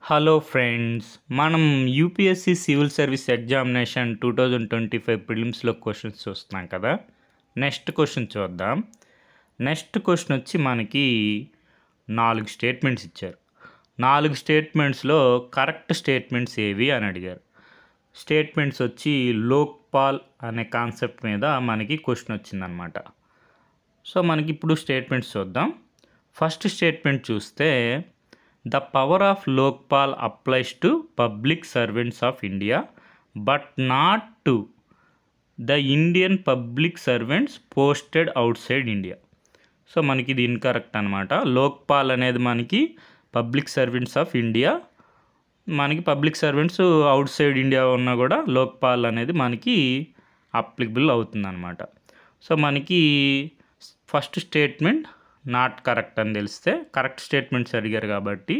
Hello friends, మనం UPSC civil service examination 2025 ప్రిలిమ్స్లో questions చూస్తున్నాం కదా. నెక్స్ట్ క్వశ్చన్ చూద్దాం. నెక్స్ట్ క్వశ్చన్ వచ్చి మనకి 4 స్టేట్మెంట్స్ ఇచ్చారు. 4 స్టేట్మెంట్స్లో కరెక్ట్ స్టేట్మెంట్స్ ఏవి అని అడిగారు. స్టేట్మెంట్స్ వచ్చి లోక్పాల్ అనే కాన్సెప్ట్ మీద మనకి క్వశ్చన్ వచ్చిందనమాట. సో మనకి ఇప్పుడు స్టేట్మెంట్స్ చూద్దాం. ఫస్ట్ స్టేట్మెంట్ చూస్తే The power of Lokpal applies to public servants of India but not to the Indian public servants posted outside India. So మనకి ఇది ఇన్కరెక్ట్ అనమాట. లోక్పాల్ అనేది మనకి పబ్లిక్ సర్వెంట్స్ ఆఫ్ ఇండియా, మనకి public servants out side India ఉన్నా కూడా లోక్పాల్ అనేది మనకి అప్లికబుల్ అవుతుందన్నమాట. సో మనకి ఫస్ట్ స్టేట్మెంట్ నాట్ కరెక్ట్ అని తెలిస్తే కరెక్ట్ స్టేట్మెంట్స్ అడిగారు కాబట్టి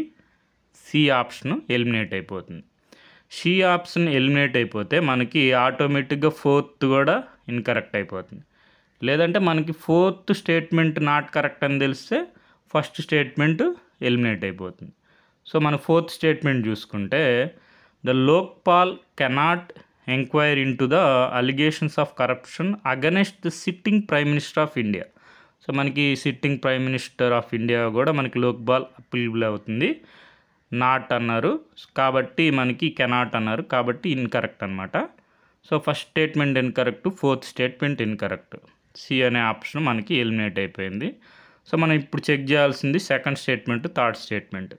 సి ఆప్షన్ ఎలిమినేట్ అయిపోతుంది. సి ఆప్షన్ ఎలిమినేట్ అయిపోతే మనకి ఆటోమేటిక్గా ఫోర్త్ కూడా ఇన్కరెక్ట్ అయిపోతుంది. లేదంటే మనకి ఫోర్త్ స్టేట్మెంట్ నాట్ కరెక్ట్ అని తెలిస్తే ఫస్ట్ స్టేట్మెంట్ ఎలిమినేట్ అయిపోతుంది. సో మన ఫోర్త్ స్టేట్మెంట్ చూసుకుంటే the Lokpal cannot enquire into the allegations of corruption against the sitting prime minister of India. So మనకి sitting prime minister of India కూడా మనకి Lokpal applicable అవుతుంది. Not అన్నారు కాబట్టి మనకి కెనాట్ అన్నారు కాబట్టి ఇన్కరెక్ట్ అనమాట. So first statement incorrect, fourth statement incorrect. C అనే ఆప్షన్ మనకి ఎలిమినేట్ అయిపోయింది. సో మనం ఇప్పుడు చెక్ చేయాల్సింది second statement, third statement.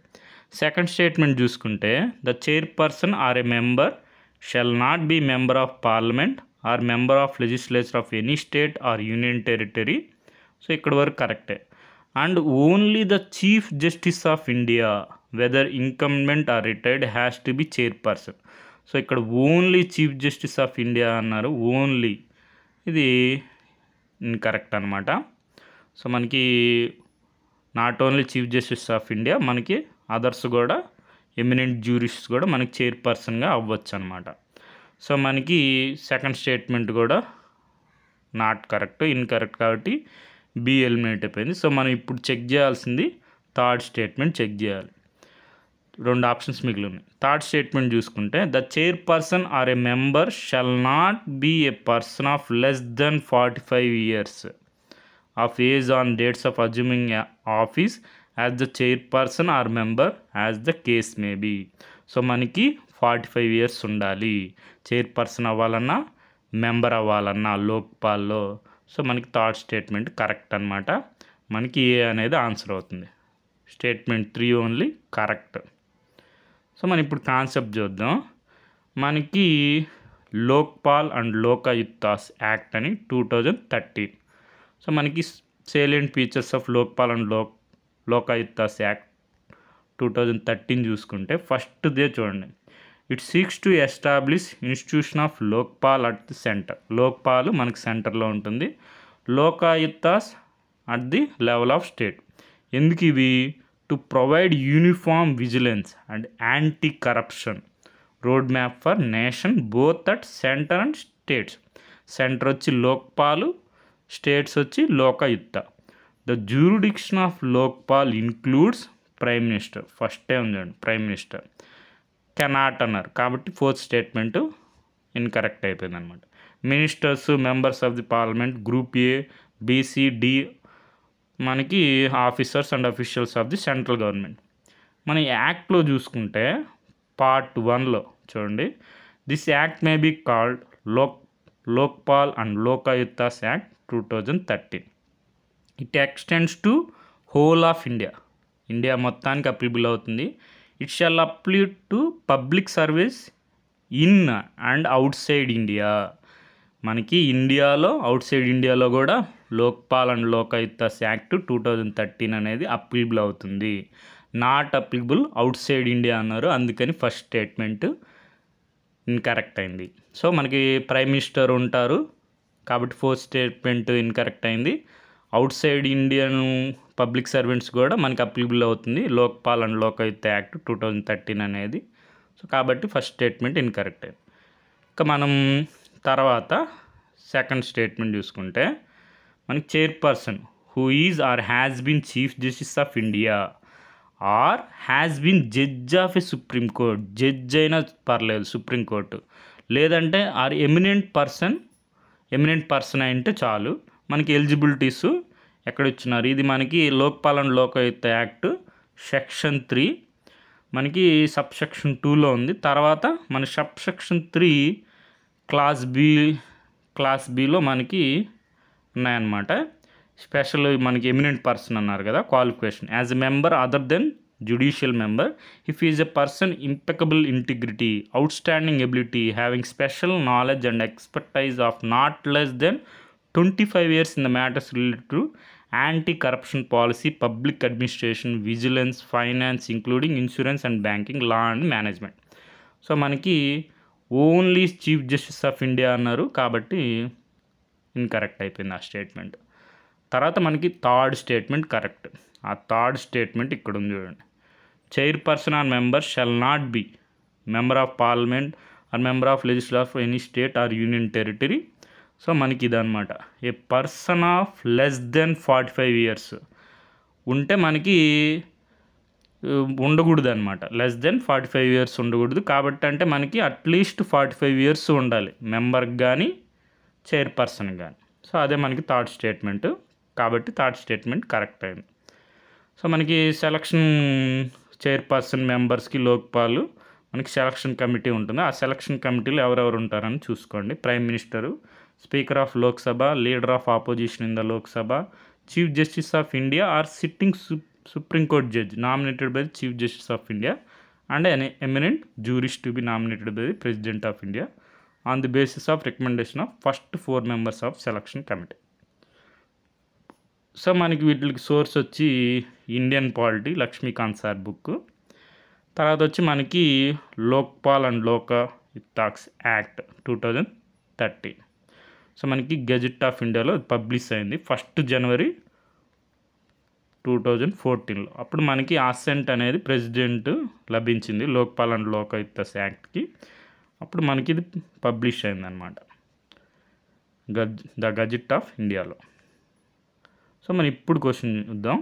Second statement చూసుకుంటే the chairperson or a member shall not be member of parliament or member of legislature of any state or union territory. So ఇక్కడ వరకు కరెక్టే. And only the chief justice of India whether incumbent or retired has to be chairperson. So ఇక్కడ only chief justice of India అన్నారు. Only ఇది incorrect అనమాట. So మనకి not only chief justice of India, మనకి others కూడా eminent జ్యూరిస్ట్స్ కూడా మనకి చైర్పర్సన్గా అవ్వచ్చు అనమాట. సో మనకి సెకండ్ స్టేట్మెంట్ కూడా నాట్ కరెక్ట్, ఇన్కరెక్ట్ కాబట్టి బి ఎలిమినేట్ అయిపోయింది. సో మనం ఇప్పుడు చెక్ చేయాల్సింది థర్డ్ స్టేట్మెంట్ చెక్ చేయాలి. 2 ఆప్షన్స్ మిగిలి ఉన్నాయి. థర్డ్ స్టేట్మెంట్ చూసుకుంటే the chairperson or a member shall not be a person of less than 45 years of age on dates of assuming office as the chairperson or member as the case may be. So మనకి 45 years ఉండాలి chairperson అవ్వాలన్నా member అవ్వాలన్నా లోక్పాల్లో. So మనకి third statement correct అనమాట. మనకి ఏ అనేది answer అవుతుంది. Statement 3 only correct. సో మనం ఇప్పుడు కాన్సెప్ట్ చూద్దాం. మనకి లోక్పాల్ అండ్ లోకాయుక్తాస్ యాక్ట్ అని 2013. సో మనకి salient features of Lokpal and Lokayuktas act 2013 చూసుకుంటే ఫస్ట్దే చూడండి. It seeks to establish institution of Lokpal at the centre. Lokpal మనకి సెంటర్లో ఉంటుంది, Lokayuktas at the level of state. ఎందుకు ఇవి? To provide uniform vigilance and anti corruption road map for nation both at centre and states. Centre వచ్చి Lokpal, states వచ్చి Lokayukta. The jurisdiction of Lokpal includes prime minister. First time ఉందండి prime minister. Cannot అన్నారు కాబట్టి fourth statement incorrect అయిపోయింది అనమాట. Ministers, members of the parliament, group A, B C, D మనకి officers and officials of the central government. మన యాక్ట్లో చూసుకుంటే పార్ట్ 1లో చూడండి. This act may be called Lokpal and Lokayuktas act 2013. It extends to whole of India. India మొత్తానికి applicable అవుతుంది. It shall apply to public service in and outside India. మనకి ఇండియాలో out side ఇండియాలో కూడా లోక్పాల్ అండ్ లోకాయుక్తాస్ యాక్ట్ 2013 అనేది applicable అవుతుంది. Not applicable out side India అన్నారు, అందుకని ఫస్ట్ స్టేట్మెంట్ ఇన్కరెక్ట్ అయింది. సో మనకి ప్రైమ్ మినిస్టర్ ఉంటారు కాబట్టి ఫోర్త్ స్టేట్మెంట్ ఇన్కరెక్ట్ అయింది. Out side Indian public servants కూడా మనకి అప్లికబుల్ అవుతుంది లోక్పాల్ అండ్ లోకాయుక్త యాక్ట్ 2013 అనేది. సో కాబట్టి ఫస్ట్ స్టేట్మెంట్ ఇన్కరెక్ట్ అయింది. ఇక మనం తర్వాత సెకండ్ స్టేట్మెంట్ చూసుకుంటే మనకి chairperson who is or has been chief justice of India or has been judge of a supreme court, judge అయినా పర్లేదు సుప్రీంకోర్టు, లేదంటే ఆర్ ఎమినెంట్ పర్సన్ అంటే చాలు. మనకి ఎలిజిబిలిటీస్ ఎక్కడ ఇచ్చినారు, ఇది మనకి Lokpal and Lokayukta act section 3 మనకి సబ్ సెక్షన్ 2లో ఉంది. తర్వాత మన సబ్ సెక్షన్ 3 క్లాస్ బిలో మనకి ఉన్నాయన్నమాట. స్పెషల్ మనకి ఎమినెంట్ పర్సన్ అన్నారు కదా, qualification as a member other than judicial member if he is a person impeccable integrity, outstanding ability, having special knowledge and expertise of not less than 25 years in the matters related to anti-corruption policy, public administration, vigilance, finance including insurance and banking, law and management. So మనకి only chief justice of India అన్నారు కాబట్టి incorrect అయిపోయింది ఆ statement. తర్వాత మనకి third statement correct. ఆ third statement ఇక్కడ ఉంది చూడండి. Chairperson or member shall not be member of parliament or member of legislature of any state or union territory. So మనకి ఇదనమాట, a person of less than 45 years ఉంటే మనకి ఉండకూడదు అనమాట. లెస్ దెన్ 45 years ఉండకూడదు కాబట్టి అంటే మనకి అట్లీస్ట్ 45 years ఉండాలి మెంబర్కి కానీ చైర్పర్సన్కి కానీ. సో అదే మనకి థర్డ్ స్టేట్మెంట్ కాబట్టి థర్డ్ స్టేట్మెంట్ కరెక్ట్ అయింది. సో మనకి సెలక్షన్ చైర్పర్సన్ మెంబర్స్కి లోక్పాల్ మనకి సెలక్షన్ కమిటీ ఉంటుంది. ఆ సెలక్షన్ కమిటీలో ఎవరెవరు ఉంటారని చూసుకోండి. Prime minister, speaker of Lok Sabha, leader of opposition in the Lok Sabha, chief justice of India or sitting supreme court judge nominated by the chief justice of India and an eminent jurist to be nominated by the president of India on the basis of recommendation of first 4 members of selection committee. So మనకి వీటికి source వచ్చి Indian polity Lakshmikanth sir book. తర్వాత వచ్చి మనకి Lokpal and Lokayukta act 2013. So మనకి gazette of ఇండియాలో publish అయింది 1 January 2014లో. అప్పుడు మనకి అసెంట్ అనేది ప్రెసిడెంట్ లభించింది లోక్పాల్ అండ్ లోకాయుక్త యాక్ట్కి. అప్పుడు మనకి ఇది పబ్లిష్ అయిందనమాట ద గెజెట్ ఆఫ్ ఇండియాలో. సో మనం ఇప్పుడు క్వశ్చన్ చూద్దాం.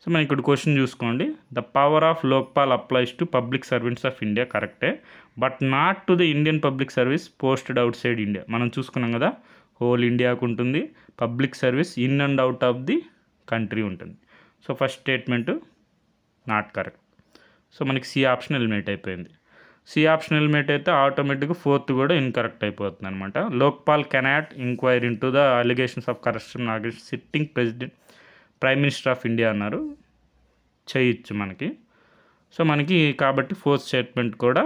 సో మనం ఇక్కడ క్వశ్చన్ చూసుకోండి. The power of Lokpal applies to public servants of India కరెక్టే, but not to the Indian public service posted outside India. మనం చూసుకున్నాం కదా, హోల్ ఇండియాకు ఉంటుంది public service, in and out of the country ఉంటుంది. So first statement not correct. So మనకి C option eliminate అయిపోయింది. C option eliminate అయితే ఆటోమేటిక్గా 4th కూడా ఇన్కరెక్ట్ అయిపోతుంది అనమాట. Lokpal cannot inquire into the allegations of corruption against sitting prime minister of India అన్నారు, చేయొచ్చు మనకి. సో మనకి కాబట్టి 4th స్టేట్మెంట్ కూడా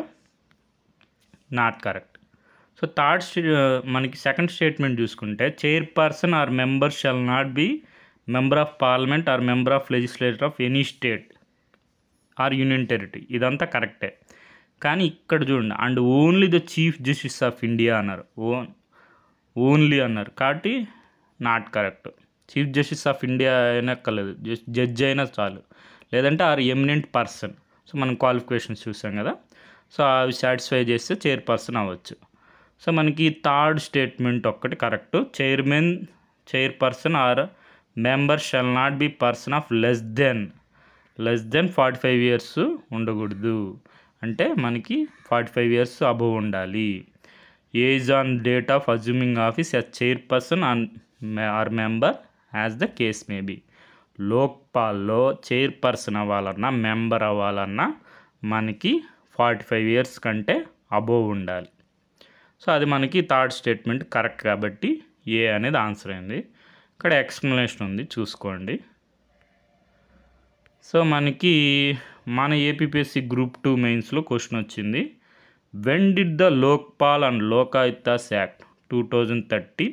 నాట్ కరెక్ట్. సో మనకి సెకండ్ స్టేట్మెంట్ చూసుకుంటే chairperson or member shall not be member of parliament or member of legislature of any state or union territory. ఇదంతా కరెక్టే, కానీ ఇక్కడ చూడండి and only the chief justice of India అన్నారు, only అన్నారు కాబట్టి not correct. Chief justice of India అయినా ఎక్కర్లేదు, judge అయినా చాలు, లేదంటే ఆర్ ఎమినెంట్ పర్సన్. సో మనం క్వాలిఫికేషన్స్ చూసాం కదా, సో అవి సాటిస్ఫై చేస్తే చైర్పర్సన్ అవ్వచ్చు. సో మనకి థర్డ్ స్టేట్మెంట్ ఒక్కటి correct. Chairperson or member shall not be person of less than 45 years ఉండకూడదు, అంటే మనకి 45 years అబవ్ ఉండాలి. Age on date of assuming office as chairperson or member as the case may be. లోక్పాల్లో chairperson అవ్వాలన్నా member అవ్వాలన్నా మనకి 45 years కంటే above ఉండాలి. సో అది మనకి థర్డ్ స్టేట్మెంట్ కరెక్ట్ కాబట్టి ఏ అనేది ఆన్సర్ అయింది. ఇక్కడ ఎక్స్ప్లెనేషన్ ఉంది చూసుకోండి. సో మనకి మన ఏపీపీఎస్సీ గ్రూప్ 2 మెయిన్స్లో క్వశ్చన్ వచ్చింది. When did the Lokpal and Lokayukta act 2013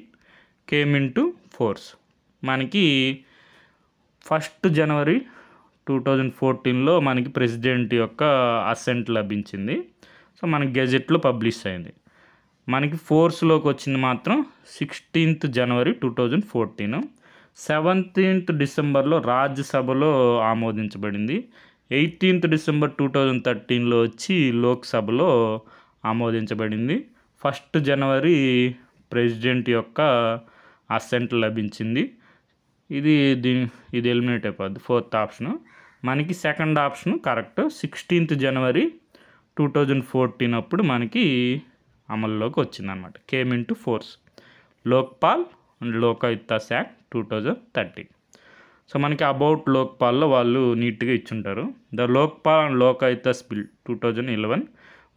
came into force? మనకి 1 January 2014లో మనకి ప్రెసిడెంట్ యొక్క అసెంట్ లభించింది. సో మనకి గెజెట్లో పబ్లిష్ అయింది. మనకి ఫోర్స్లోకి వచ్చింది మాత్రం 16th January 2014. 17th Decemberలో రాజ్యసభలో ఆమోదించబడింది. 18th December 2013లో వచ్చి లోక్సభలో ఆమోదించబడింది. 1 January ప్రెసిడెంట్ యొక్క అసెంట్ లభించింది. ఇది ఎలిమినేట్ అయిపోద్ది 4th ఆప్షను. మనకి second option correct. 16th January 2014 అప్పుడు మనకి అమల్లోకి వచ్చిందనమాట. Came into force. Lokpal and Lokayuktas act 2013. So మనకి అబౌట్ లోక్పాల్లో వాళ్ళు నీట్గా ఇచ్చుంటారు. The Lokpal and Lokayuktas bill 2011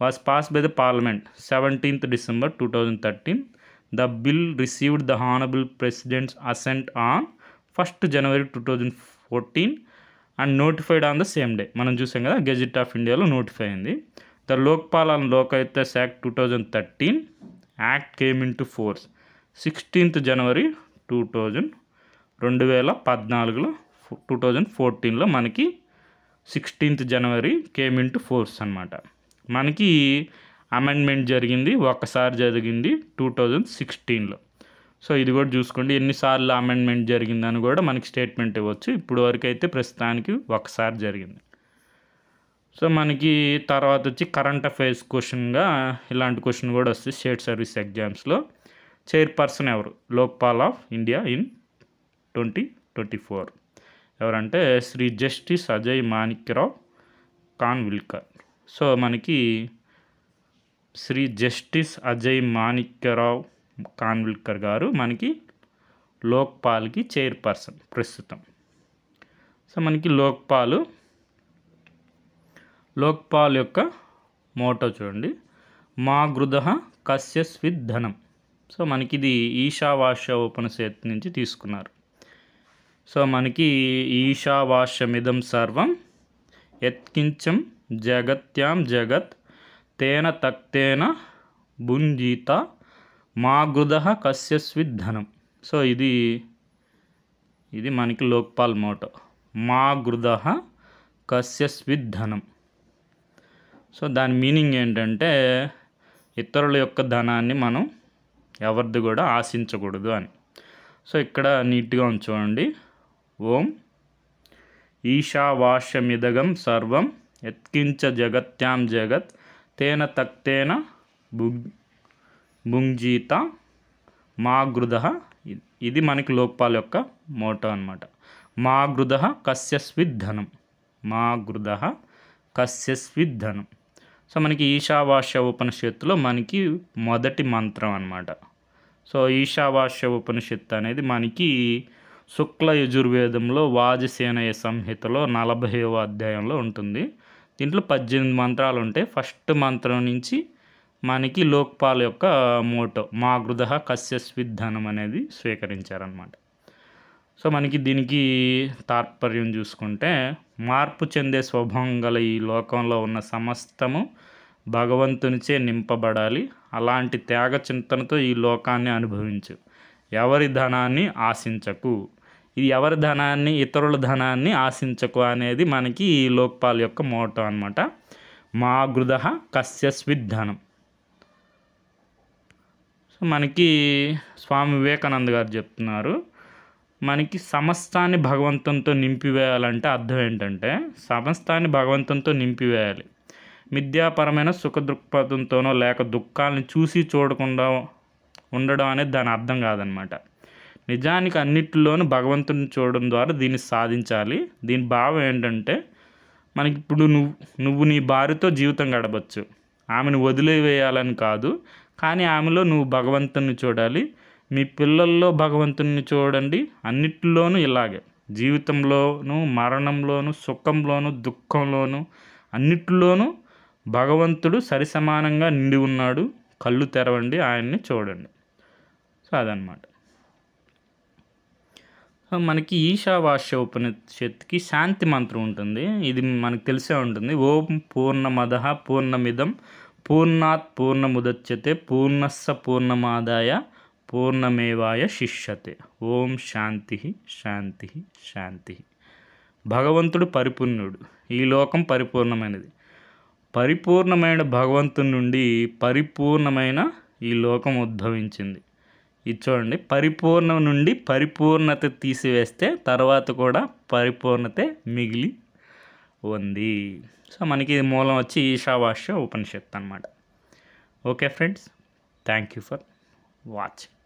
was passed by the parliament 17th December 2013. The bill received the honorable president's assent on 1st January 2014 and notified on the same day. మనం చూసాం కదా, gazette of ఇండియాలో notify అయింది. The Lokpal and Lokayuktas act 2013 act came into force 16th January 2014లో 2014లో మనకి 16th January came into force అనమాట. మనకి అమెండ్మెంట్ జరిగింది, ఒకసారి జరిగింది 2016లో. సో ఇది కూడా చూసుకోండి, ఎన్నిసార్లు అమెండ్మెంట్ జరిగిందని కూడా మనకి స్టేట్మెంట్ ఇవ్వచ్చు. ఇప్పుడు వరకు అయితే ప్రస్తుతానికి ఒకసారి జరిగింది. సో మనకి తర్వాత వచ్చి కరెంట్ అఫైర్స్ క్వశ్చన్గా ఇలాంటి క్వశ్చన్ కూడా వస్తుంది స్టేట్ సర్వీస్ ఎగ్జామ్స్లో. చైర్పర్సన్ ఎవరు లోక్పాల్ ఆఫ్ ఇండియా ఇన్ 2024? ఎవరంటే శ్రీ జస్టిస్ అజయ్ మాణిక్యరావు ఖాన్విల్కర్. సో మనకి శ్రీ జస్టిస్ అజయ్ మాణిక్యరావు ఖాన్విల్కర్ గారు మనకి లోక్పాల్కి చైర్పర్సన్ ప్రస్తుతం. సో మనకి లోక్పాల్ యొక్క మోటో చూడండి, మా గృధః కస్యస్విద్ ధనం. సో మనకి ఇది ఈశావాస్య ఉపనిషత్తు నుంచి తీసుకున్నారు. సో మనకి ఈశావాస్యమిదం సర్వం యత్కించం జగత్యాం జగత్ తేన తక్తేన భుంజీత మా గృధః కస్యస్విద్ ధనం. సో ఇది మనకి లోక్పాల్ మోటో, మా గృధః కస్యస్విద్ ధనం. సో దాని మీనింగ్ ఏంటంటే ఇతరుల యొక్క ధనాన్ని మనం ఎవరిది కూడా ఆశించకూడదు అని. సో ఇక్కడ నీట్గా చూడండి, ఓం ఈశావాస్యమిదగం సర్వం యత్కించ జగత్యాం జగత్ తేన తక్తేన భుంజీత మా గృధః. ఇది మనకి లోక్పాల్ యొక్క మోటో అనమాట. మా గృధః కస్యస్విద్ ధనం, మా గృధః కస్యస్విద్ ధనం. సో మనకి ఈశావాస్య ఉపనిషత్తులో మనకి మొదటి మంత్రం అనమాట. సో ఈశావాస్య ఉపనిషత్తు అనేది మనకి శుక్ల యజుర్వేదంలో వాజసేనయ సంహితలో 40వ అధ్యాయంలో ఉంటుంది. దీంట్లో 18 మంత్రాలు ఉంటాయి. ఫస్ట్ మంత్రం నుంచి మనకి లోక్పాల్ యొక్క మోటో మా గృధః కస్యస్విద్ ధనం అనేది స్వీకరించారనమాట. సో మనకి దీనికి తాత్పర్యం చూసుకుంటే, మార్పు చెందే స్వభావం గల ఈ లోకంలో ఉన్న సమస్తము భగవంతునిచే నింపబడాలి. అలాంటి త్యాగ చింతనతో ఈ లోకాన్ని అనుభవించు. ఎవరి ధనాన్ని ఆశించకు. ఇది ఎవరి ధనాన్ని, ఇతరుల ధనాన్ని ఆశించకు అనేది మనకి ఈ లోక్పాల్ యొక్క మోటో అనమాట. మా గృధః కస్యస్విద్ ధనం. సో మనకి స్వామి వివేకానంద గారు చెప్తున్నారు, మనకి సమస్తాన్ని భగవంతంతో నింపివేయాలంటే అర్థం ఏంటంటే సమస్తాన్ని భగవంతంతో నింపివేయాలి. మిథ్యాపరమైన సుఖ దృక్పథంతోనో లేక దుఃఖాలను చూసి చూడకుండా ఉండడం అనేది దాని అర్థం కాదనమాట. నిజానికి అన్నిటిలోనూ భగవంతుని చూడడం ద్వారా దీన్ని సాధించాలి. దీని భావం ఏంటంటే మనకి ఇప్పుడు నువ్వు నీ భార్యతో జీవితం గడపచ్చు, ఆమెను వదిలివేయాలని కాదు, కానీ ఆమెలో నువ్వు భగవంతుని చూడాలి. మీ పిల్లల్లో భగవంతుని చూడండి. అన్నిటిలోనూ ఇలాగే జీవితంలోనూ మరణంలోనూ సుఖంలోనూ దుఃఖంలోనూ అన్నిటిలోనూ భగవంతుడు సరిసమానంగా నిండి ఉన్నాడు. కళ్ళు తెరవండి, ఆయన్ని చూడండి. సో అదనమాట. సో మనకి ఈశావాస్య ఉపనిషత్తుకి శాంతి మంత్రం ఉంటుంది. ఇది మనకు తెలిసే ఉంటుంది. ఓం పూర్ణమదః పూర్ణమిదం పూర్ణాత్ పూర్ణముదచ్యతే పూర్ణస్స పూర్ణమాదాయ పూర్ణమేవాయ శిష్యతే. ఓం శాంతి శాంతి శాంతి. భగవంతుడు పరిపూర్ణుడు, ఈ లోకం పరిపూర్ణమైనది. పరిపూర్ణమైన భగవంతుని నుండి పరిపూర్ణమైన ఈ లోకం ఉద్భవించింది. ఇది చూడండి, పరిపూర్ణం నుండి పరిపూర్ణత తీసివేస్తే తర్వాత కూడా పరిపూర్ణతే మిగిలి ఉంది. సో మనకి మూలం వచ్చి ఈశావాస్య ఉపనిషత్తు అన్నమాట. Okay friends, thank you for watching.